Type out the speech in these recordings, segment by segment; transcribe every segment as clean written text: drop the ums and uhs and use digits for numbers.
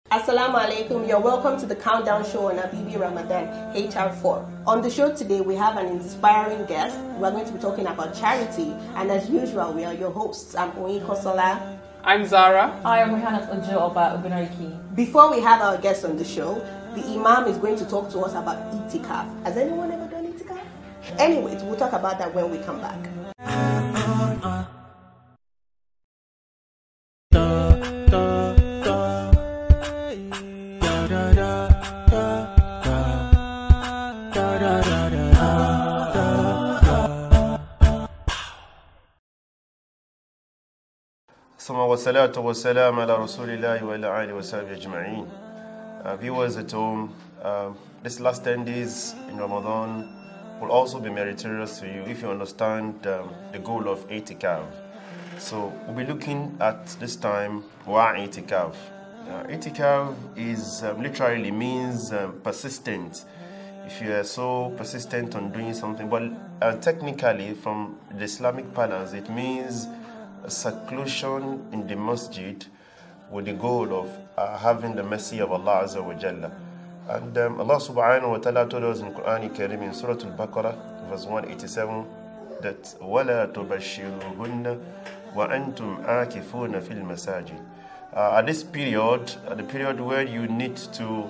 Assalamu alaikum, you're welcome to the Countdown Show on Habibi Ramadan, HR4. On the show today, we have an inspiring guest. We're going to be talking about charity, and as usual, we are your hosts. I'm Oyin Kosola. I'm Zara. I am Rihanna Ojo Oba Ogunariki. Before we have our guest on the show, the Imam is going to talk to us about itikaf. Has anyone ever done itikaf? Anyways, we'll talk about that when we come back. Wassalatu wassalam ala rasulillahi wa ala alihi wa sahbihi ajma'een. Viewers at home, this last 10 days in Ramadan will also be meritorious to you if you understand the goal of itikaf. So we'll be looking at this time wa itikaf. Itikaf is literally means persistent. If you are so persistent on doing something, but technically from the Islamic parlance, it means seclusion in the masjid with the goal of having the mercy of Allah Azza wa Jalla. And Allah subhanahu wa ta'ala told us in Quran Kareem in Surah Al-Baqarah verse 187 that وَلَا تُبَشِّرُهُنَّ وَأَنْتُمْ عَاكِفُونَ فِي الْمَسَاجِدِ. At this period, the period where you need to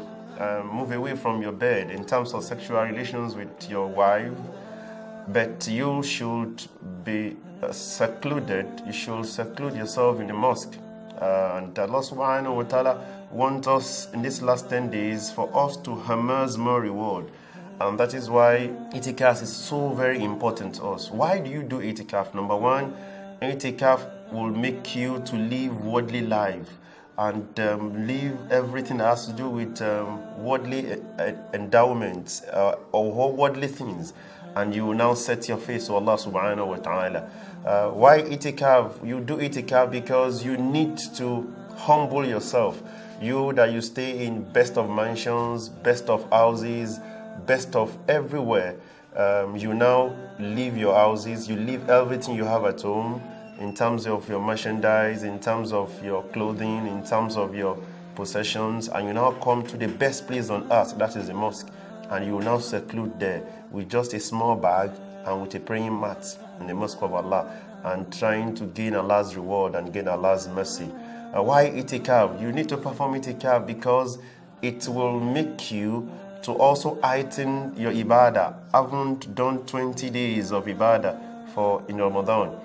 move away from your bed in terms of sexual relations with your wife, but you should be secluded. You should seclude yourself in the mosque. And Allah subhanahu wa ta'ala wants us in these last 10 days for us to amass more reward. And that is why itikaf is so very important to us. Why do you do itikaf? Number one, itikaf will make you to live worldly life and leave everything that has to do with worldly endowments or worldly things. And you will now set your face to Allah subhanahu wa ta'ala. Why itikaf? You do itikaf because you need to humble yourself. You that you stay in best of mansions, best of houses, best of everywhere. You now leave your houses, you leave everything you have at home in terms of your merchandise, in terms of your clothing, in terms of your possessions, and you now come to the best place on earth, that is the mosque. And you will now seclude there with just a small bag and with a praying mat in the mosque of Allah and trying to gain Allah's reward and gain Allah's mercy. Why itikaf? You need to perform itikaf because it will make you to also heighten your ibadah. I haven't done 20 days of ibadah in Ramadan.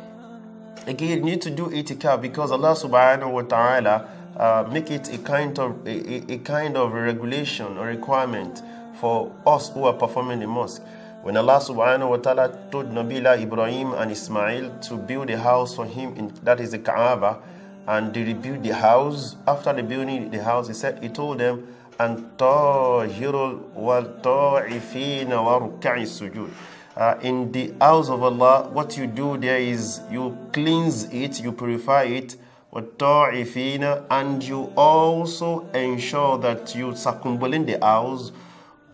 Again, you need to do itikaf because Allah subhanahu wa ta'ala make it a kind of regulation or requirement for us who are performing the mosque. When Allah subhanahu wa ta'ala told Nabila Ibrahim and Ismail to build a house for him, that is the Kaaba, and they rebuilt the house. After they building the house, he told them, Antahirul wal ta'ifina wa ruk'i sujud. In the house of Allah, what you do there is you cleanse it, you purify it, and you also ensure that you circumambulate the house,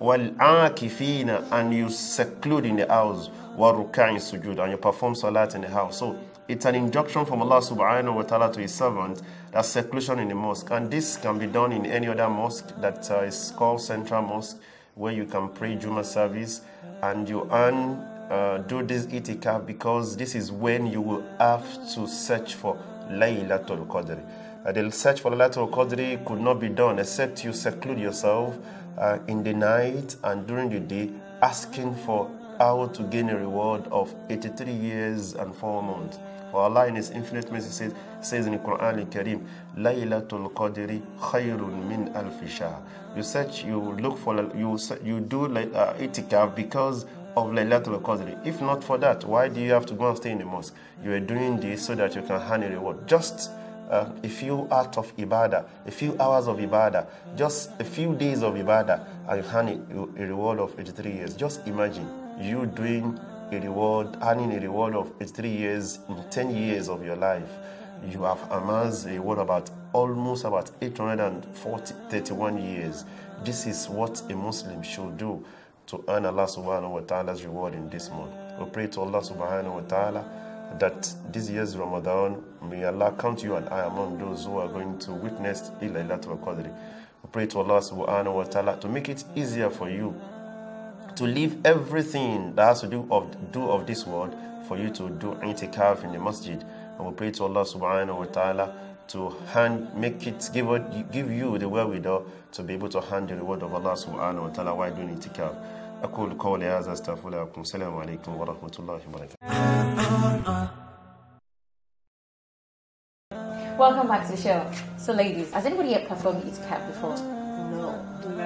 and you seclude in the house, and you perform salat in the house. So it's an injunction from Allah subhanahu wa ta'ala to his servant, that seclusion in the mosque. And this can be done in any other mosque that is called Central Mosque, where you can pray Jummah service and you do this itikaf, because this is when you will have to search for Laylatul Qadr. The search for Laylatul Qadr could not be done except you seclude yourself in the night and during the day, asking for how to gain a reward of 83 years and 4 months. For Allah in His infinite mercy says in the Quran al-Kareem, Laylatul Qadri khayrun min alfi shahr. You search, you look for, you do itikaf because of Laylatul Qadri. If not for that, why do you have to go and stay in the mosque? You are doing this so that you can earn a reward. Just a few hours of ibadah, a few hours of ibadah, just a few days of ibadah, and you earn a reward of 83 years. Just imagine you doing a reward, earning a reward of 83 years in 10 years of your life. You have amassed a reward almost about 831 years. This is what a Muslim should do to earn Allah subhanahu wa ta'ala's reward in this month. We pray to Allah subhanahu wa ta'ala that this year's Ramadan, may Allah count you and I among those who are going to witness Laylatul Qadr. We pray to Allah subhanahu wa ta'ala to make it easier for you to leave everything that has to do of this world, for you to do itikaf in the masjid. And we pray to Allah subhanahu wa ta'ala to give you the wherewithal to be able to hand the reward of Allah subhanahu wa ta'ala while doing itikaf. أقول قولي هذا أستغفر الله لكم. السلام عليكم ورحمة الله وبركاته. Welcome back to the show. So ladies, has anybody yet performed itikaf before? No.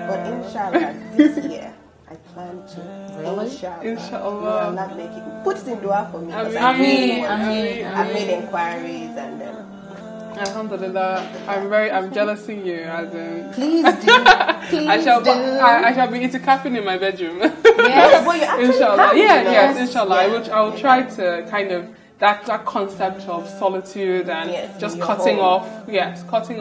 But inshallah, this year, I plan to. Really? Inshallah. Allah make it. Put it in dua for me. I made inquiries and Alhamdulillah, I'm jealousing you, as in. Please do. Please I shall be itikafing in my bedroom. Yes, well, you actually Inshallah. can, Yeah, you know? yes, inshallah. Yeah. I will try to kind of that concept of solitude and Yes, just your cutting home.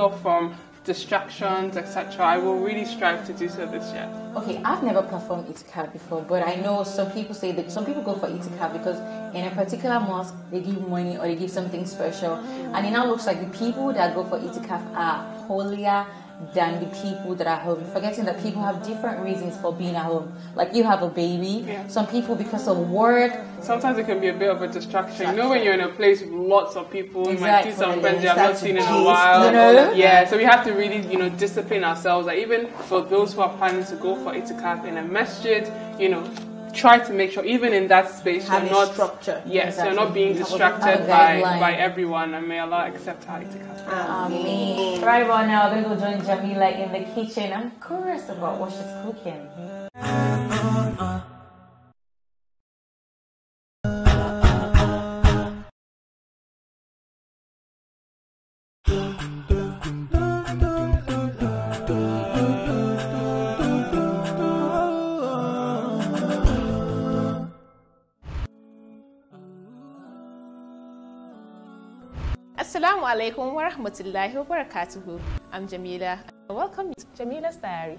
off from distractions, etc. I will really strive to do so this year. Okay, I've never performed itikaf before, but I know some people say that some people go for itikaf because in a particular mosque they give money or they give something special, and it now looks like the people that go for itikaf are holier than the people that are home, forgetting that people have different reasons for being at home. Like you have a baby, some people because of work. Sometimes it can be a bit of a distraction. You know, when you're in a place with lots of people, you might see Exactly. some friends you have Start not to seen in a gist, while. you know? Yeah, so we have to really, discipline ourselves. Like even for those who are planning to go for itikaf in a masjid, try to make sure even in that space Have you're a not structure. Yes, Exactly. you're not being Have a distracted guideline. by everyone, and may Allah accept our itikaf. Me. Right about now, we're going to go join Jamila in the kitchen. I'm curious about what she's cooking. Assalamu alaikum wa rahmatullahi wa barakatuhu. I'm Jamila and welcome to Jamila's Diary.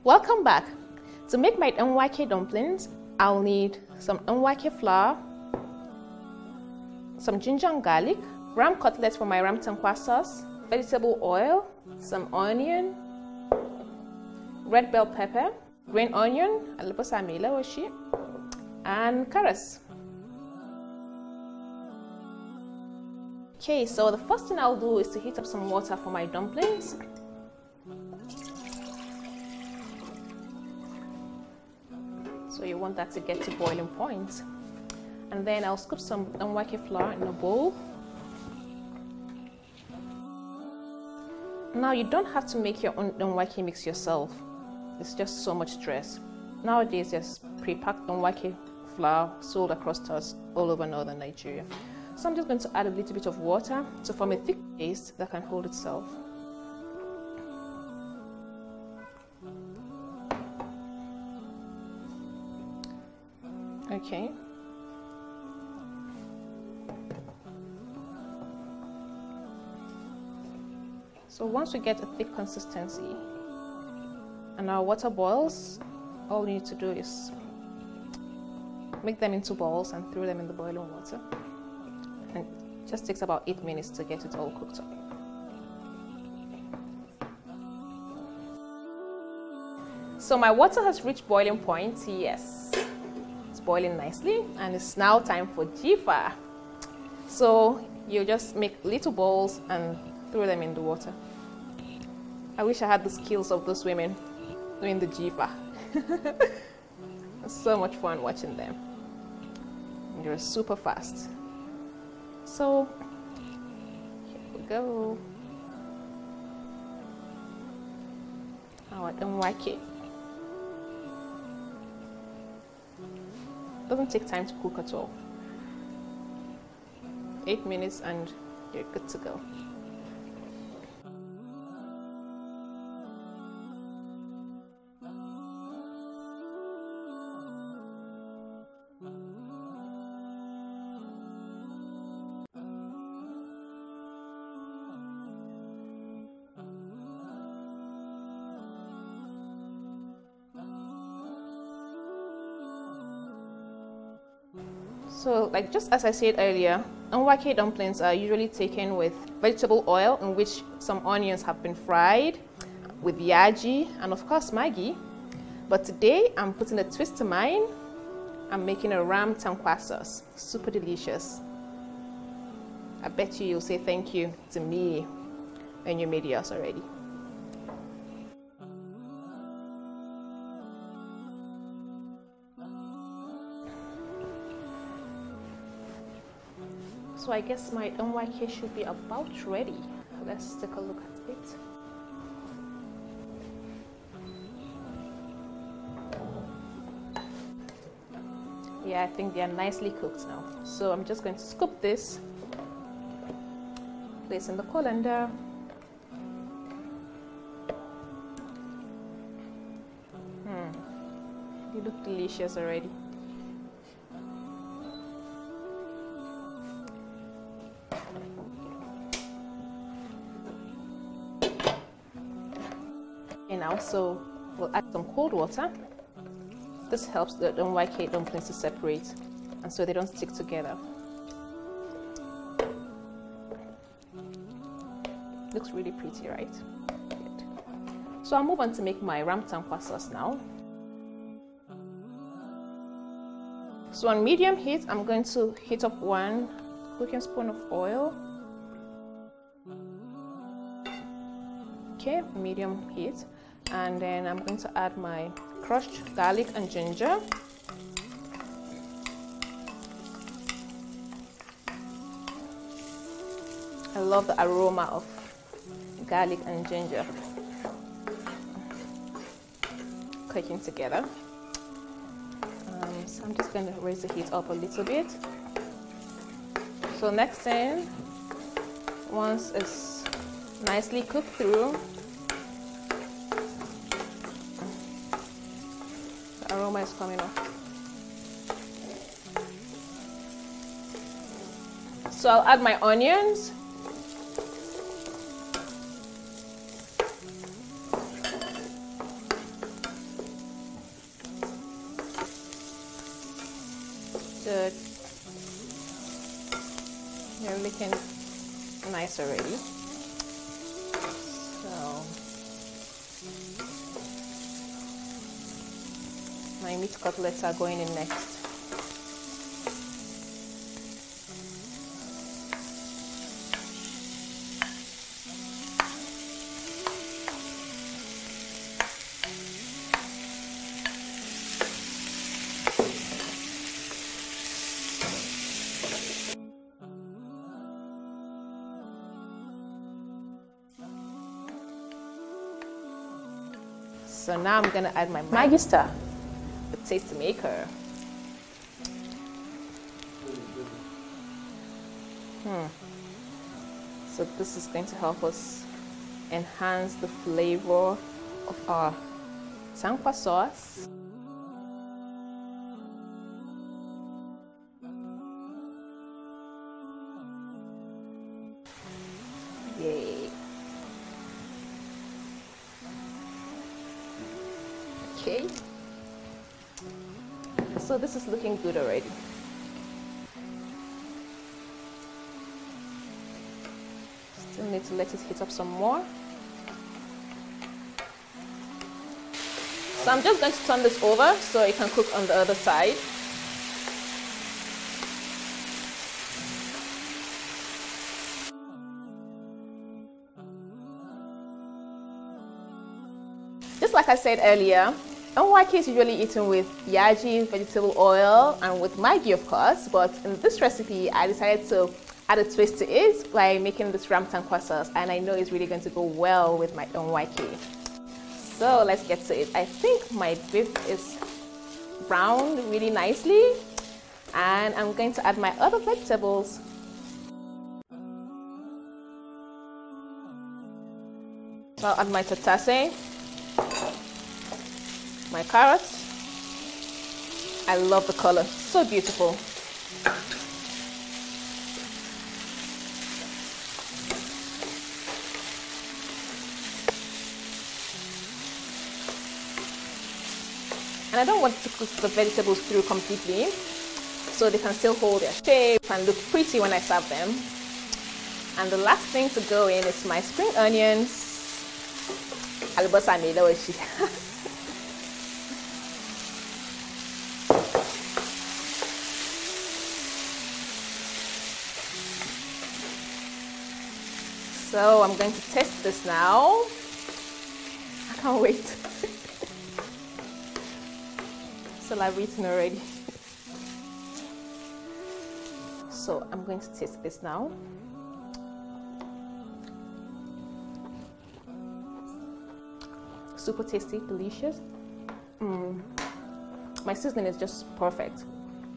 Welcome back. To make my nwake dumplings, I'll need some nwake flour, some ginger and garlic, ram cutlets for my ram tankwa sauce, vegetable oil, some onion, red bell pepper, green onion, aliposa mela washi, and karas. Okay, so the first thing I'll do is to heat up some water for my dumplings. So you want that to get to boiling point. And then I'll scoop some nwake flour in a bowl. Now you don't have to make your own nwake mix yourself. It's just so much stress. Nowadays there's pre-packed nwake flour sold across stores all over northern Nigeria. So I'm just going to add a little bit of water to form a thick paste that can hold itself. Okay. So once we get a thick consistency, and our water boils, all you need to do is make them into balls and throw them in the boiling water. And it just takes about 8 minutes to get it all cooked up. So my water has reached boiling point. Yes, it's boiling nicely, and it's now time for jifa. So you just make little balls and throw them in the water. I wish I had the skills of those women doing the jifa. It's so much fun watching them. They're super fast. So here we go. Our danwake. Doesn't take time to cook at all. 8 minutes and you're good to go. So, like just as I said earlier, danwake dumplings are usually taken with vegetable oil in which some onions have been fried, with yaji and of course Maggi. But today I'm putting a twist to mine. I'm making a ram tankwa sauce. Super delicious. I bet you'll say thank you to me when you made yours already. So I guess my danwake should be about ready. Let's take a look at it. Yeah, I think they are nicely cooked now. So I'm just going to scoop this, place in the colander. They look delicious already. And also we'll add some cold water. This helps the danwake dumplings to separate and so they don't stick together. Looks really pretty, right? Good. So I'll move on to make my ram tankwa sauce now. So on medium heat, I'm going to heat up 1 cooking spoon of oil. Okay, medium heat. And then I'm going to add my crushed garlic and ginger. I love the aroma of garlic and ginger cooking together. So I'm just going to raise the heat up a little bit. So next thing, once it's nicely cooked through, the aroma is coming up. So I'll add my onions. Good. They're looking nice already. So my meat cutlets are going in next. So now I'm gonna add my Maggi Star, the taste maker. So this is going to help us enhance the flavor of our tankwa sauce. Yay. Okay. So this is looking good already. Still need to let it heat up some more. So I'm just going to turn this over so it can cook on the other side. Just like I said earlier, Nwake is usually eaten with yaji, vegetable oil, and with Maggi, of course. But in this recipe, I decided to add a twist to it by making this ramtankwa sauce, and I know it's really going to go well with my Nwake. So let's get to it. I think my beef is browned really nicely, and I'm going to add my other vegetables. So I'll add my tatase, my carrots. I love the color, so beautiful. And I don't want to cook the vegetables through completely, so they can still hold their shape and look pretty when I serve them. And the last thing to go in is my spring onions. Albosa meloshi. So I'm going to test this now. I can't wait. So I've eaten already. So I'm going to taste this now. Super tasty, delicious. My seasoning is just perfect.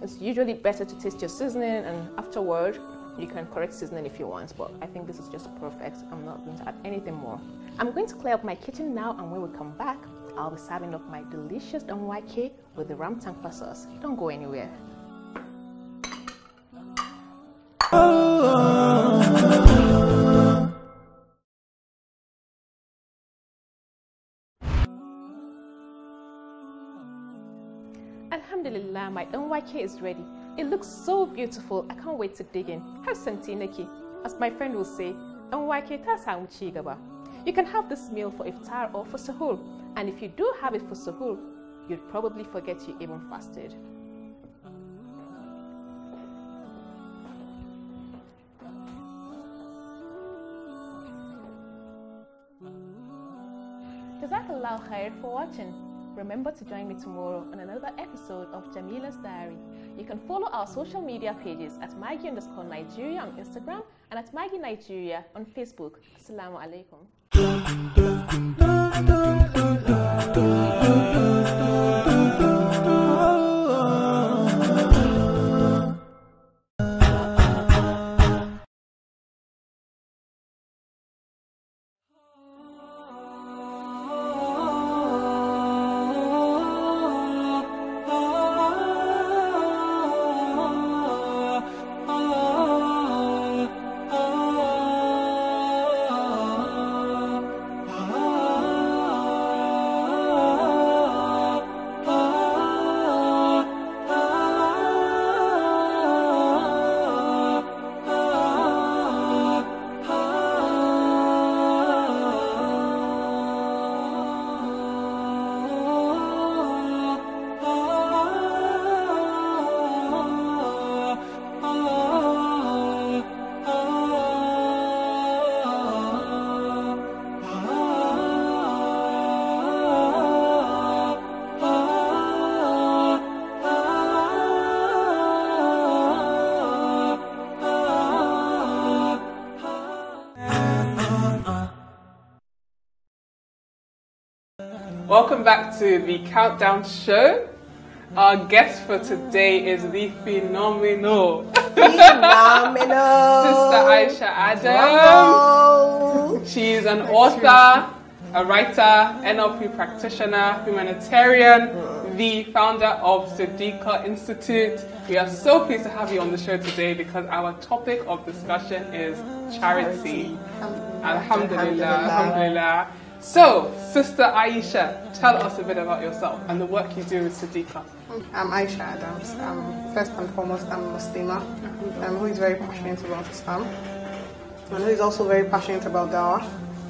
It's usually better to taste your seasoning and afterward you can correct seasoning if you want, but I think this is just perfect. I'm not going to add anything more. I'm going to clear up my kitchen now, and when we come back, I'll be serving up my delicious Nwake with the ramtankwa sauce. Don't go anywhere. Alhamdulillah, my Nwake is ready. It looks so beautiful. I can't wait to dig in. Have santinaki. As my friend will say, Nwake ta samu ci gaba. You can have this meal for iftar or for sahur. And if you do have it for sahur, you'd probably forget you even fasted. Jazakallah khair for watching. Remember to join me tomorrow on another episode of Jamila's Diary. You can follow our social media pages at Maggie_Nigeria on Instagram and at Maggie Nigeria on Facebook. Assalamu alaikum. Welcome back to the Countdown Show. Our guest for today is the phenomenal Sister Aisha Adam. She's an author, a writer, NLP practitioner, humanitarian, the founder of Siddiqa Institute. We are so pleased to have you on the show today because our topic of discussion is charity. Alhamdulillah. Alhamdulillah. So, Sister Aisha, tell us a bit about yourself and the work you do with Siddiqah. I'm Aisha Adams. First and foremost, I'm a Muslimah who is very passionate about Islam and who is also very passionate about dawah.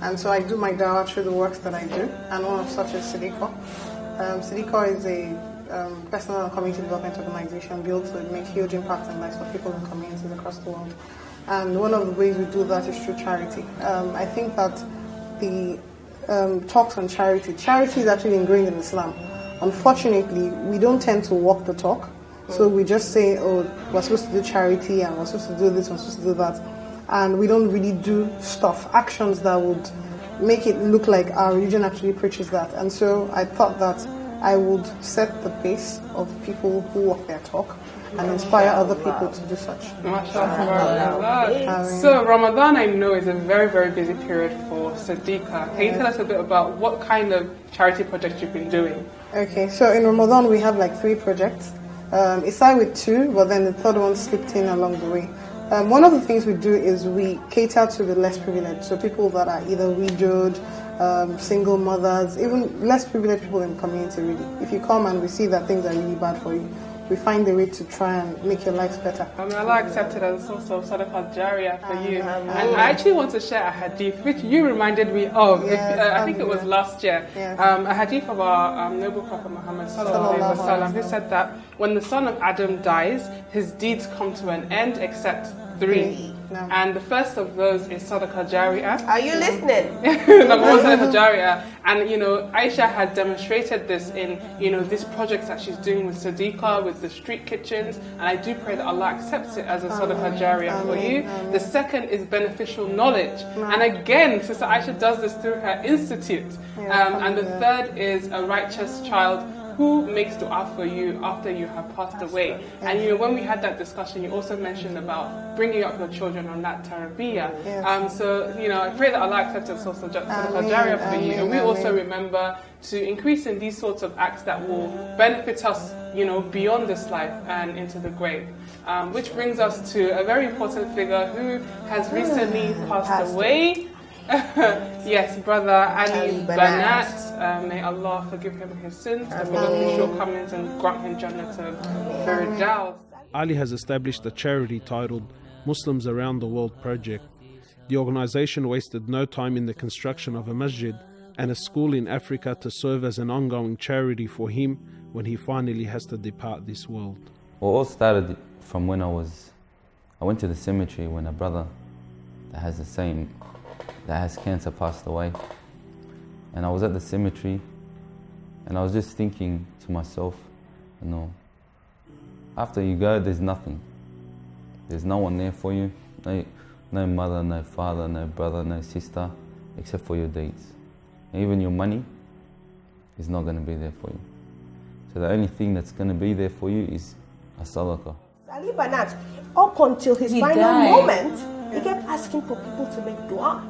And so I do my dawah through the works that I do, and one of such is Siddiqah. Siddiqah is a personal and community development organization built to make huge impacts in lives for people in communities across the world. And one of the ways we do that is through charity. I think that the talks on charity is actually ingrained in Islam. Unfortunately, we don't tend to walk the talk. So we just say, oh, we're supposed to do charity and we're supposed to do this, we're supposed to do that. And we don't really do actions that would make it look like our religion actually preaches that. And so I thought that I would set the pace of people who walk their talk and inspire other people to do such. So Ramadan, I know, is a very, very busy period for Siddiqah. Can you tell us a bit about what kind of charity projects you've been doing? Okay, so in Ramadan we have like 3 projects. It started with 2, but then the third one slipped in along the way. One of the things we do is we cater to the less privileged, so people that are either widowed, single mothers, even less privileged people in the community really. If you come and we see that things are really bad for you, we find a way to try and make your lives better. Allah accepted as a source of Sadaqah Jariyah for you. And I actually want to share a hadith, which you reminded me of. I think it was last year. A hadith of our noble Prophet Muhammad ﷺ, who said that when the son of Adam dies, his deeds come to an end except 3. And the first of those is Sadaqah Jariyah. Are you listening? Number 1, Sadaqah Jariyah. And, you know, Aisha has demonstrated this in, you know, these projects that she's doing with Siddiqah, with the street kitchens. And I do pray that Allah accepts it as a Sadaqah Jariyah for you. The second is beneficial knowledge. And again, Sister Aisha does this through her institute. And the third is a righteous child who makes dua for you after you have passed away. And you know, when we had that discussion, you also mentioned about bringing up your children on that tarbiyah. So, you know, I pray that Allah accepts us also Sadaqah Jariyah for you. And we also remember to increase in these sorts of acts that will benefit us, you know, beyond this life and into the grave. Which brings us to a very important figure who has recently passed away. Yes, Brother Ali Banat. May Allah forgive him his sins, forgive his shortcomings, and grant him Jannatul Firdaus. Ali has established a charity titled Muslims Around the World Project. The organization wasted no time in the construction of a masjid and a school in Africa to serve as an ongoing charity for him when he finally has to depart this world. Well, it all started from when I went to the cemetery when a brother that has cancer passed away. And I was at the cemetery and I was just thinking to myself, you know, after you go, there's nothing. There's no one there for you. No mother, no father, no brother, no sister, except for your deeds. And even your money is not going to be there for you. So the only thing that's going to be there for you is a sadaqah. Ali Banat, up until his final moment, he kept asking for people to make dua.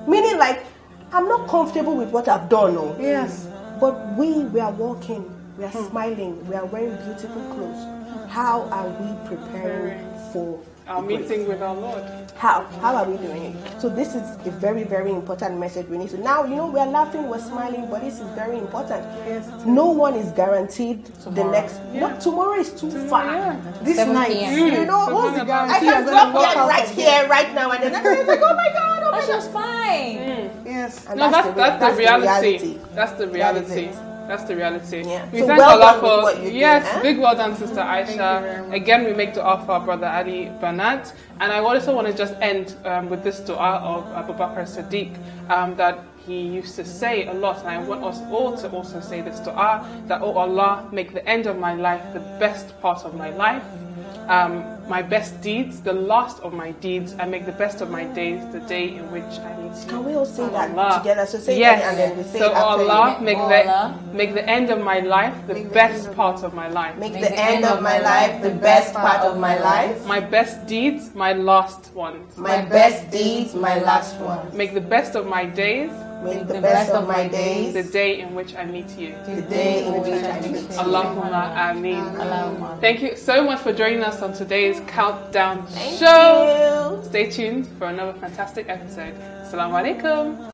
Meaning like, I'm not comfortable with what I've done. No. Yes. But we are walking, we are smiling, we are wearing beautiful clothes. How are we preparing for our meeting with our Lord? How are we doing it? So this is a very, very important message we need to. Now, you know, we're laughing, we're smiling, but this is very important. Yes. No one is guaranteed the next. Not tomorrow is too far. This night, you know, what's the guarantee? I can drop dead right here, right now, and then I'm like, oh my God, oh my God. That's fine. Yes. And No, that's the reality. That's the reality. That's the reality. We thank Allah for what you do, big well done, Sister Aisha. Again, we make dua for our brother Ali Banat, and I also want to just end with this dua of Abu Bakr Siddiq that he used to say a lot, and I want us all to also say this dua, that, oh Allah, make the end of my life the best part of my life, my best deeds the last of my deeds, and make the best of my days the day in which I need you. Can we all say that together? So say yes. that and then we say so Allah, you. make the end of my life the best part of my life. Make the end of my life the best part of my life. My best deeds, my last ones. My best deeds, my last ones. Make the best of my days. Make the best of my days the day in which I meet you. The day in which I meet you. Allahumma ameen. Thank you so much for joining us on today's Countdown Thank Show. you. Stay tuned for another fantastic episode. Assalamu alaikum.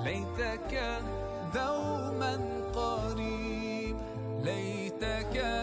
ليتك دوما قريب، ليتك